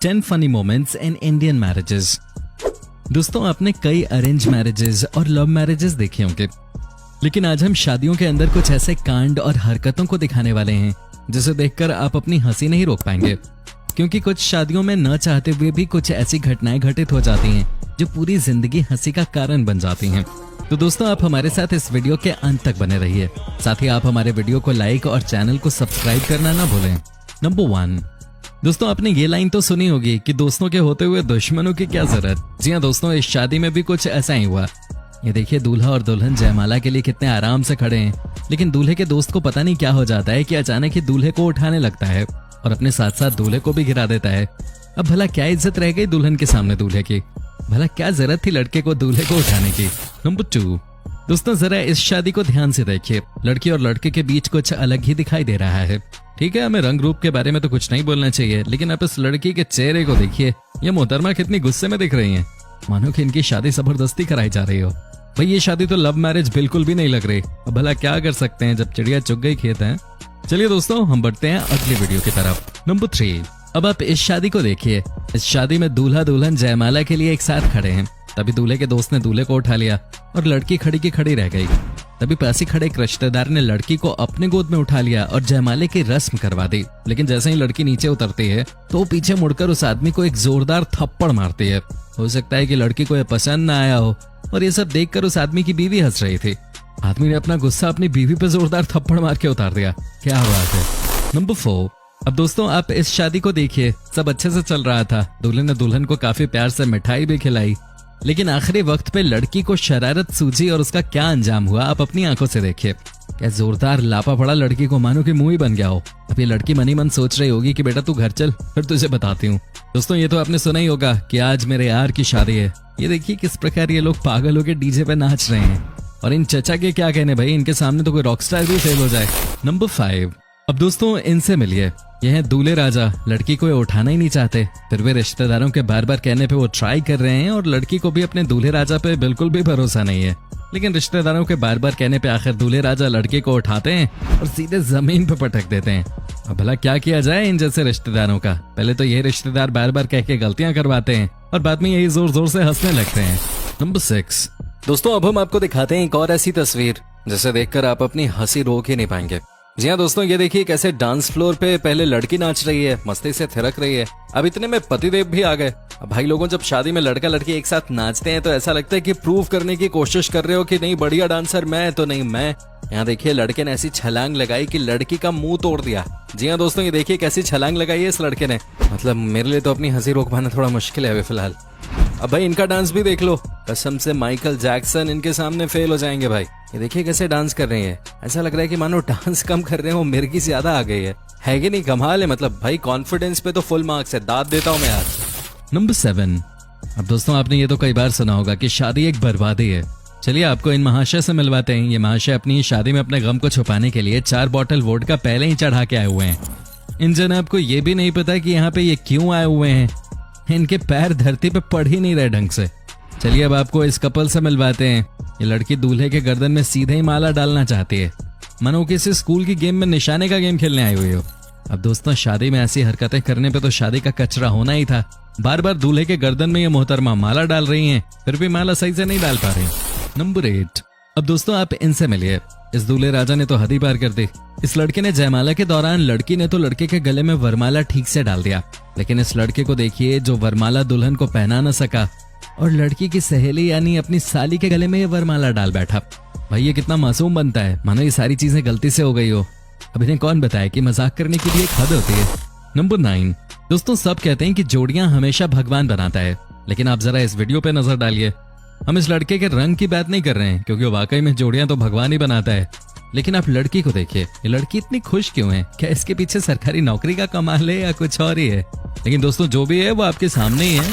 10 funny moments in Indian marriages. दोस्तों, आपने कई अरेंज मैरिजेस और लव मैरिजेस देखे होंगे, लेकिन आज हम शादियों के अंदर कुछ ऐसे कांड और हरकतों को दिखाने वाले हैं जिसे देखकर आप अपनी हंसी नहीं रोक पाएंगे, क्योंकि कुछ शादियों में न चाहते हुए भी कुछ ऐसी घटनाएं घटित हो जाती हैं जो पूरी जिंदगी हंसी का कारण बन जाती हैं। तो दोस्तों, आप हमारे साथ इस वीडियो के अंत तक बने रहिए। साथ ही आप हमारे वीडियो को लाइक और चैनल को सब्सक्राइब करना ना भूलें। नंबर 1। दोस्तों, आपने ये लाइन तो सुनी होगी कि दोस्तों के होते हुए दुश्मनों की क्या जरूरत। जी हाँ दोस्तों, इस शादी में भी कुछ ऐसा ही हुआ। ये देखिए, दूल्हा और दुल्हन जयमाला के लिए कितने आराम से खड़े हैं, लेकिन दूल्हे के दोस्त को पता नहीं क्या हो जाता है कि अचानक ही दूल्हे को उठाने लगता है और अपने साथ साथ दूल्हे को भी गिरा देता है। अब भला क्या इज्जत रह गई दुल्हन के सामने दूल्हे की? भला क्या जरूरत थी लड़के को दूल्हे को उठाने की? नंबर 2। दोस्तों, जरा इस शादी को ध्यान से देखिए। लड़की और लड़के के बीच कुछ अलग ही दिखाई दे रहा है। ठीक है, हमें रंग रूप के बारे में तो कुछ नहीं बोलना चाहिए, लेकिन आप इस लड़की के चेहरे को देखिए। ये मोहतरमा कितनी गुस्से में दिख रही हैं, मानो कि इनकी शादी जबरदस्ती कराई जा रही हो। भाई, ये शादी तो लव मैरिज बिल्कुल भी नहीं लग रही। अब भला क्या कर सकते हैं जब चिड़िया चुग गई खेत है। चलिए दोस्तों, हम बढ़ते हैं अगली वीडियो की तरफ। नंबर 3। अब आप इस शादी को देखिए। इस शादी में दूल्हा दुल्हन जयमाला के लिए एक साथ खड़े हैं। तभी दूल्हे के दोस्त ने दूल्हे को उठा लिया और लड़की खड़ी की खड़ी रह गई। तभी पास ही खड़े एक रिश्तेदार ने लड़की को अपने गोद में उठा लिया और जयमाले की रस्म करवा दी। लेकिन जैसे ही लड़की नीचे उतरती है तो वो पीछे मुड़कर उस आदमी को एक जोरदार थप्पड़ मारती है। हो सकता है कि लड़की को यह पसंद ना आया हो और ये सब देखकर उस आदमी की बीवी हंस रही थी। आदमी ने अपना गुस्सा अपनी बीवी पर जोरदार थप्पड़ मार के उतार दिया। क्या बात है। नंबर 4। अब दोस्तों, आप इस शादी को देखिए। सब अच्छे से चल रहा था। दूल्हे ने दुल्हन को काफी प्यार से मिठाई भी खिलाई, लेकिन आखिरी वक्त पे लड़की को शरारत सूझी और उसका क्या अंजाम हुआ आप अपनी आंखों से देखिए। क्या जोरदार लापा पड़ा लड़की को, मानो कि मुंह ही बन गया हो। अब ये लड़की मनी मन सोच रही होगी कि बेटा तू घर चल, फिर तुझे बताती हूँ। दोस्तों, ये तो आपने सुना ही होगा कि आज मेरे यार की शादी है। ये देखिए किस प्रकार ये लोग पागल होकर डीजे पे नाच रहे हैं। और इन चचा के क्या कहने भाई, इनके सामने तो कोई रॉकस्टार भी फेल हो जाए। नंबर 5। अब दोस्तों, इनसे मिलिए। यह है दूल्हे राजा। लड़की को ये उठाना ही नहीं चाहते, फिर वे रिश्तेदारों के बार बार कहने पे वो ट्राई कर रहे हैं और लड़की को भी अपने दूल्हे राजा पे बिल्कुल भी भरोसा नहीं है। लेकिन रिश्तेदारों के बार बार कहने पे आखिर दूल्हे राजा लड़की को उठाते हैं और सीधे जमीन पे पटक देते हैं। अब भला क्या किया जाए इन जैसे रिश्तेदारों का? पहले तो ये रिश्तेदार बार बार कह के गलतियां करवाते हैं और बाद में यही जोर जोर से हंसने लगते हैं। नंबर 6। दोस्तों, अब हम आपको दिखाते हैं एक और ऐसी तस्वीर जिसे देखकर आप अपनी हंसी रोक ही नहीं पाएंगे। जी हाँ दोस्तों, ये देखिए कैसे डांस फ्लोर पे पहले लड़की नाच रही है, मस्ती से थिरक रही है। अब इतने में पतिदेव भी आ गए। अब भाई लोगों, जब शादी में लड़का लड़की एक साथ नाचते हैं तो ऐसा लगता है कि प्रूव करने की कोशिश कर रहे हो कि नहीं बढ़िया डांसर मैं तो नहीं मैं। यहाँ देखिए लड़के ने ऐसी छलांग लगाई कि लड़की का मुंह तोड़ दिया। जी हाँ दोस्तों, ये देखिए कैसी छलांग लगाई है इस लड़के ने। मतलब मेरे लिए तो अपनी हंसी रोक पाना थोड़ा मुश्किल है अभी फिलहाल। अब भाई इनका डांस भी देख लो, कसम से माइकल जैक्सन इनके सामने फेल हो जाएंगे भाई। ये देखिए कैसे डांस कर रही है। ऐसा लग रहा है कि मानो डांस कम कर रहे हो, मिर्गी ज्यादा आ गई है कि नहीं? कमाल है। मतलब भाई कॉन्फिडेंस पे तो फुल मार्क्स है, दाद देता हूँ मैं यार। नंबर 7। अब दोस्तों, आपने ये तो कई बार सुना होगा कि शादी एक बर्बादी है। चलिए आपको इन महाशय से मिलवाते हैं। ये महाशय अपनी शादी में अपने गम को छुपाने के लिए 4 बॉटल वोडका पहले ही चढ़ा के आए हुए हैं। इन जनाब को ये भी नहीं पता कि यहाँ पे ये क्यों आए हुए हैं। इनके पैर धरती पे पड़ ही नहीं रहे ढंग से। चलिए अब आपको इस कपल से मिलवाते हैं। ये लड़की दूल्हे के गर्दन में सीधे ही माला डालना चाहती है, मानो किसी स्कूल की गेम में निशाने का गेम खेलने आई हुई हो। अब दोस्तों, शादी में ऐसी हरकतें करने पे तो शादी का कचरा होना ही था। बार बार दूल्हे के गर्दन में ये मोहतरमा माला डाल रही हैं, फिर भी माला सही से नहीं डाल पा रही। नंबर 8। अब दोस्तों, आप इनसे मिलिए। इस दूल्हे राजा ने तो हद ही पार कर दी। इस लड़के ने जयमाला के दौरान लड़की ने तो लड़के के गले में वरमाला ठीक से डाल दिया, लेकिन इस लड़के को देखिए जो वरमाला दुल्हन को पहना न सका और लड़की की सहेली यानी अपनी साली के गले में ये वरमाला डाल बैठा। भाई ये कितना मासूम बनता है, मानो ये सारी चीजें गलती से हो गई हो। अब इन्हें कौन बताए कि मजाक करने की भी एक हद होती है। नंबर 9। दोस्तों, सब कहते हैं कि जोड़ियां हमेशा भगवान बनाता है, लेकिन आप जरा इस वीडियो पे नजर डालिए। हम इस लड़के के रंग की बात नहीं कर रहे हैं, क्योंकि वाकई में जोड़ियां तो भगवान ही बनाता है। लेकिन आप लड़की को देखिए। ये लड़की इतनी खुश क्यों है? क्या इसके पीछे सरकारी नौकरी का कमाल है या कुछ और ही है? लेकिन दोस्तों, जो भी है वो आपके सामने ही है।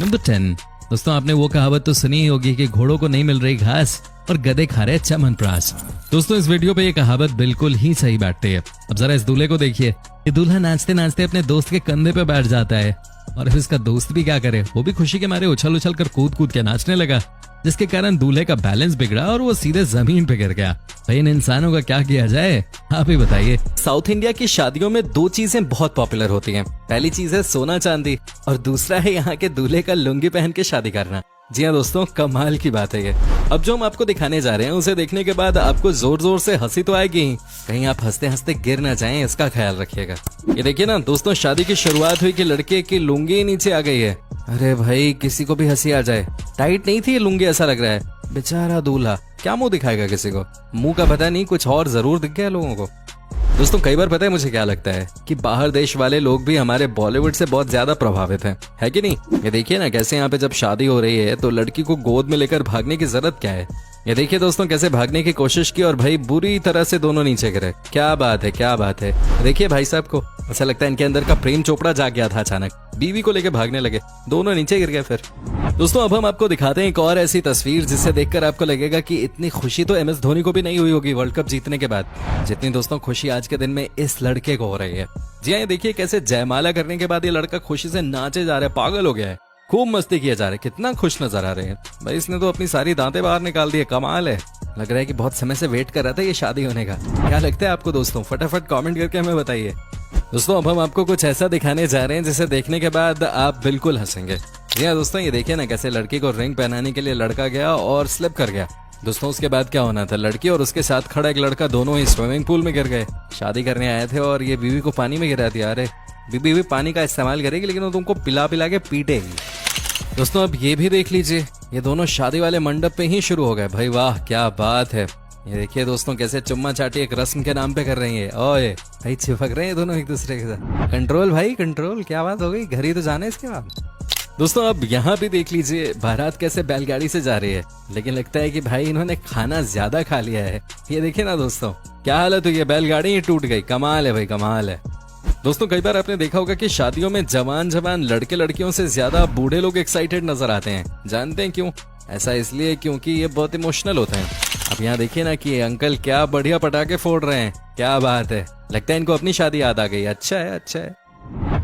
नंबर 10। दोस्तों, आपने वो कहावत तो सुनी ही होगी कि घोड़ों को नहीं मिल रही घास और गधे खा रहे च्यवनप्राश। दोस्तों, इस वीडियो पे ये कहावत बिल्कुल ही सही बैठती है। अब जरा इस दूल्हे को देखिए। ये दूल्हा नाचते नाचते अपने दोस्त के कंधे पे बैठ जाता है और अब इसका दोस्त भी क्या करे, वो भी खुशी के मारे उछल उछल कर कूद कूद के नाचने लगा। जिसके कारण दूल्हे का बैलेंस बिगड़ा और वो सीधे जमीन पे गिर गया। भाई इन इंसानों का क्या किया जाए, आप ही बताइए। साउथ इंडिया की शादियों में दो चीजें बहुत पॉपुलर होती हैं। पहली चीज है सोना चांदी और दूसरा है यहाँ के दूल्हे का लुंगी पहन के शादी करना। जी हाँ दोस्तों, कमाल की बात है ये। अब जो हम आपको दिखाने जा रहे हैं उसे देखने के बाद आपको जोर जोर से हंसी तो आएगी, कहीं आप हंसते हंसते गिर ना जाएं, इसका ख्याल रखिएगा। ये देखिए ना दोस्तों, शादी की शुरुआत हुई कि लड़के की लुंगी नीचे आ गई है। अरे भाई किसी को भी हंसी आ जाए, टाइट नहीं थी ये लुंगी, ऐसा लग रहा है। बेचारा दूल्हा क्या मुंह दिखाएगा किसी को, मुंह का पता नहीं, कुछ और जरूर दिख गया लोगों को। दोस्तों कई बार पता है मुझे क्या लगता है कि बाहर देश वाले लोग भी हमारे बॉलीवुड से बहुत ज्यादा प्रभावित हैं, है कि नहीं। ये देखिए ना कैसे यहाँ पे जब शादी हो रही है तो लड़की को गोद में लेकर भागने की जरूरत क्या है। ये देखिए दोस्तों कैसे भागने की कोशिश की और भाई बुरी तरह से दोनों नीचे गिरे। क्या बात है, क्या बात है। देखिए भाई साहब को ऐसा लगता है इनके अंदर का प्रेम चोपड़ा जाग गया था, अचानक बीवी को लेकर भागने लगे, दोनों नीचे गिर गए। फिर दोस्तों अब हम आपको दिखाते हैं एक और ऐसी तस्वीर जिसे देखकर आपको लगेगा कि इतनी खुशी तो MS धोनी को भी नहीं हुई होगी वर्ल्ड कप जीतने के बाद, जितनी दोस्तों खुशी आज के दिन में इस लड़के को हो रही है। जी हाँ, देखिए कैसे जयमाला करने के बाद ये लड़का खुशी से नाचे जा रहा है, पागल हो गया है, खूब मस्ती किए जा रहे हैं, कितना खुश नजर आ रहे हैं। भाई इसने तो अपनी सारी दांतें बाहर निकाल दी है, कमाल है। लग रहा है कि बहुत समय से वेट कर रहा था ये शादी होने का। क्या लगता है आपको दोस्तों, फटाफट कमेंट करके हमें बताइए। दोस्तों अब हम आपको कुछ ऐसा दिखाने जा रहे हैं जिसे देखने के बाद आप बिल्कुल हंसेंगे। जी हाँ दोस्तों, ये देखिए ना कैसे लड़की को रिंग पहनाने के लिए लड़का गया और स्लिप कर गया। दोस्तों उसके बाद क्या होना था, लड़की और उसके साथ खड़ा एक लड़का दोनों ही स्विमिंग पूल में गिर गए। शादी करने आए थे और ये बीवी को पानी में गिरा दिया। अरे बीवी भी पानी का इस्तेमाल करेगी लेकिन वो तुमको पिला पिला के पीटेगी। दोस्तों अब ये भी देख लीजिए, ये दोनों शादी वाले मंडप पे ही शुरू हो गए। भाई वाह क्या बात है। ये देखिए दोस्तों कैसे चुम्मा चाटी एक रस्म के नाम पे कर रही है। ओए भाई चिपक रहे हैं दोनों एक दूसरे के साथ। कंट्रोल भाई कंट्रोल, क्या बात हो गई, घर ही तो जाना है इसके बाद। दोस्तों अब यहाँ भी देख लीजिए बारात कैसे बैलगाड़ी से जा रही है, लेकिन लगता है कि भाई इन्होंने खाना ज्यादा खा लिया है। ये देखिए ना दोस्तों क्या हालत हुई है, बैलगाड़ी ही टूट गई। कमाल है भाई, कमाल है। दोस्तों कई बार आपने देखा होगा कि शादियों में जवान जवान लड़के लड़कियों से ज्यादा बूढ़े लोग एक्साइटेड नजर आते हैं। जानते हैं क्यों? ऐसा इसलिए क्योंकि ये बहुत इमोशनल होते हैं। अब यहाँ देखिए ना कि ये अंकल क्या बढ़िया पटाखे फोड़ रहे हैं, क्या बात है। लगता है इनको अपनी शादी याद आ गई। अच्छा है, अच्छा है।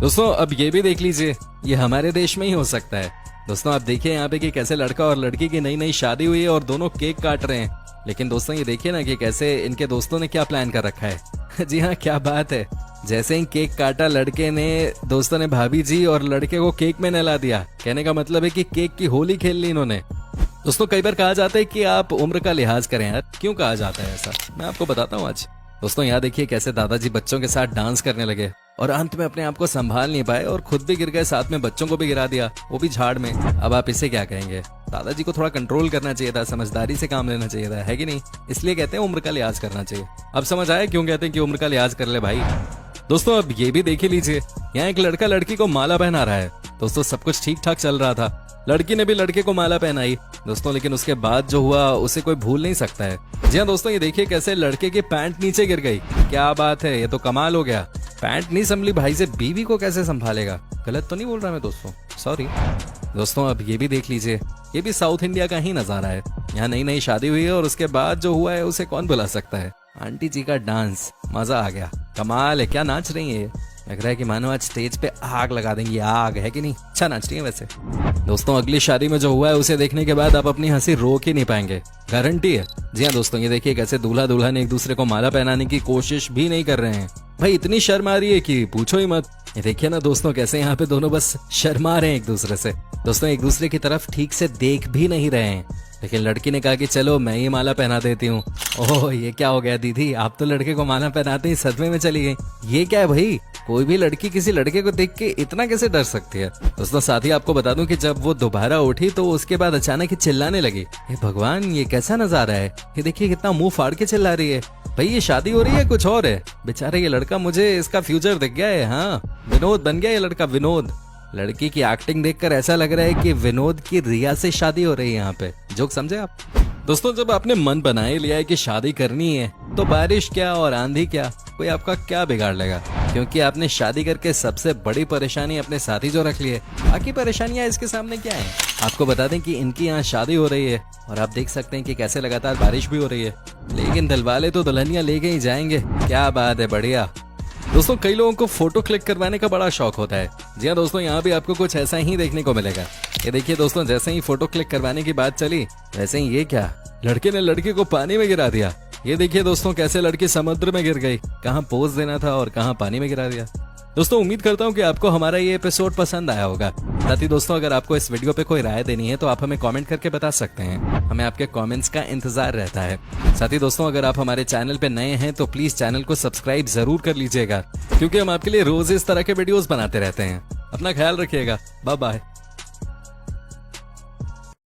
दोस्तों अब ये भी देख लीजिए, ये हमारे देश में ही हो सकता है। दोस्तों आप देखिए यहाँ पे कि कैसे लड़का और लड़की की नई नई शादी हुई है और दोनों केक काट रहे हैं। लेकिन दोस्तों ये देखिए ना कि कैसे इनके दोस्तों ने क्या प्लान कर रखा है। जी हाँ क्या बात है, जैसे ही केक काटा लड़के ने, दोस्तों ने भाभी जी और लड़के को केक में नहला दिया। कहने का मतलब है कि केक की होली खेल ली इन्होंने। दोस्तों कई बार कहा जाता है कि आप उम्र का लिहाज करें। यार क्यों कहा जाता है ऐसा, मैं आपको बताता हूँ आज। दोस्तों यहाँ देखिए कैसे दादाजी बच्चों के साथ डांस करने लगे और अंत में अपने आप को संभाल नहीं पाए और खुद भी गिर गए, साथ में बच्चों को भी गिरा दिया, वो भी झाड़ में। अब आप इसे क्या कहेंगे? दादाजी को थोड़ा कंट्रोल करना चाहिए था, समझदारी से काम लेना चाहिए था, है कि नहीं? इसलिए कहते हैं उम्र का लिहाज करना चाहिए। अब समझ आया क्यों कहते हैं कि उम्र का लिहाज कर ले भाई। दोस्तों अब ये भी देख ही लीजिए, यहाँ एक लड़का लड़की को माला पहना रहा है। दोस्तों सब कुछ ठीक ठाक चल रहा था, लड़की ने भी लड़के को माला पहनाई दोस्तों, लेकिन उसके बाद जो हुआ उसे कोई भूल नहीं सकता है। जी हाँ दोस्तों, ये देखिए कैसे लड़के की पैंट नीचे गिर गई। क्या बात है, ये तो कमाल हो गया। पैंट नहीं संभली भाई से, बीवी को कैसे संभालेगा? गलत तो नहीं बोल रहा मैं दोस्तों, सॉरी। दोस्तों अब ये भी देख लीजिए, ये भी साउथ इंडिया का ही नजारा है। यहाँ नई नई शादी हुई है और उसके बाद जो हुआ है उसे कौन भुला सकता है। आंटी जी का डांस, मजा आ गया, कमाल है। क्या नाच रही है, लग रहा है कि मानो आज स्टेज पे आग लगा देंगी। आग है कि नहीं? अच्छा नाच रही है वैसे। दोस्तों अगली शादी में जो हुआ है उसे देखने के बाद आप अपनी हंसी रोक ही नहीं पाएंगे, गारंटी है। जी हाँ दोस्तों, ये देखिए कैसे दूल्हा दुल्हन एक दूसरे को माला पहनाने की कोशिश भी नहीं कर रहे हैं। भाई इतनी शर्म आ रही है कि पूछो ही मत। ये देखिए ना दोस्तों कैसे यहाँ पे दोनों बस शर्मा रहे हैं एक दूसरे से। दोस्तों एक दूसरे की तरफ ठीक से देख भी नहीं रहे हैं, लेकिन लड़की ने कहा कि चलो मैं ही माला पहना देती हूँ। ओह ये क्या हो गया दीदी, आप तो लड़के को माला पहनाते ही सदमे में चली गई। ये क्या है भाई, कोई भी लड़की किसी लड़के को देख के इतना कैसे डर सकती है? दोस्तों साथ ही आपको बता दूं कि जब वो दोबारा उठी तो उसके बाद अचानक ही चिल्लाने लगी। हे भगवान, ये कैसा नजारा है? ये देखिए कितना मुंह फाड़ के चिल्ला रही है। भाई ये शादी हो रही है कुछ और है? बेचारे ये लड़का, मुझे इसका फ्यूचर दिख गया है। हाँ विनोद बन गया ये लड़का, विनोद। लड़की की एक्टिंग देखकर ऐसा लग रहा है कि विनोद की रिया से शादी हो रही है यहाँ पे। जोक समझे आप? दोस्तों जब आपने मन बना ही लिया है कि शादी करनी है तो बारिश क्या और आंधी क्या, कोई आपका क्या बिगाड़ लेगा? क्योंकि आपने शादी करके सबसे बड़ी परेशानी अपने साथ ही जो रख ली है। बाकी परेशानियां इसके सामने क्या है? आपको बता दें कि इनकी यहाँ शादी हो रही है और आप देख सकते हैं कि कैसे लगातार बारिश भी हो रही है, लेकिन दिलवाले तो दुल्हनियां लेके ही जाएंगे। क्या बात है, बढ़िया। दोस्तों कई लोगों को फोटो क्लिक करवाने का बड़ा शौक होता है। जी हाँ दोस्तों, यहाँ भी आपको कुछ ऐसा ही देखने को मिलेगा। ये देखिए दोस्तों, जैसे ही फोटो क्लिक करवाने की बात चली वैसे ही ये क्या, लड़के ने लड़की को पानी में गिरा दिया। ये देखिए दोस्तों, कैसे लड़की समुद्र में गिर गई, कहाँ पोज देना था और कहाँ पानी में गिरा दिया। दोस्तों उम्मीद करता हूँ कि आपको हमारा ये एपिसोड पसंद आया होगा। साथ ही दोस्तों, अगर आपको इस वीडियो पे कोई राय देनी है तो आप हमें कमेंट करके बता सकते हैं। हमें आपके कमेंट्स का इंतजार रहता है। साथ ही दोस्तों, अगर आप हमारे चैनल पे नए हैं तो प्लीज चैनल को सब्सक्राइब जरूर कर लीजिएगा, क्योंकि हम आपके लिए रोज इस तरह के वीडियोस बनाते रहते हैं। अपना ख्याल रखिएगा। Bye bye.